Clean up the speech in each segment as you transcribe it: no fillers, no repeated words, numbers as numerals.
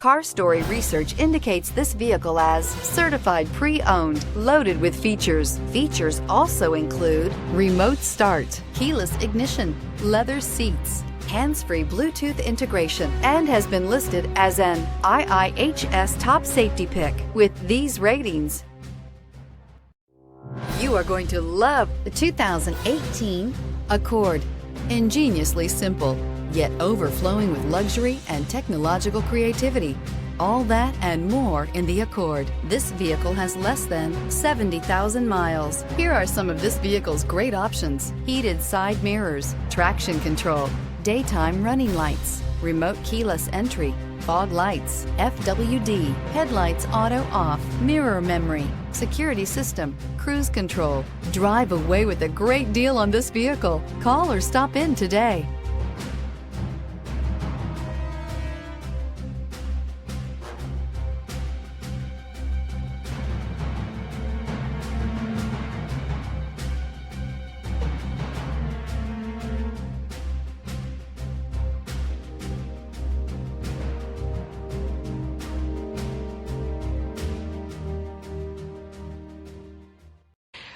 Car Story research indicates this vehicle as certified pre-owned, loaded with features. Features also include remote start, keyless ignition, leather seats, hands-free Bluetooth integration, and has been listed as an IIHS top safety pick with these ratings. You are going to love the 2018 Accord. Ingeniously simple, yet overflowing with luxury and technological creativity. All that and more in the Accord. This vehicle has less than 70,000 miles. Here are some of this vehicle's great options: heated side mirrors, traction control, daytime running lights, remote keyless entry, fog lights, FWD, headlights auto off, mirror memory, security system, cruise control. Drive away with a great deal on this vehicle. Call or stop in today.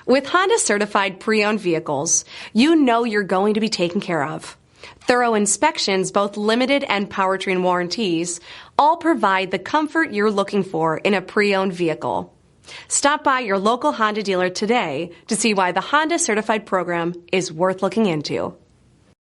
With Honda certified pre-owned vehicles, you know you're going to be taken care of. Thorough inspections, both limited and powertrain warranties, all provide the comfort you're looking for in a pre-owned vehicle. Stop by your local Honda dealer today to see why the Honda certified program is worth looking into.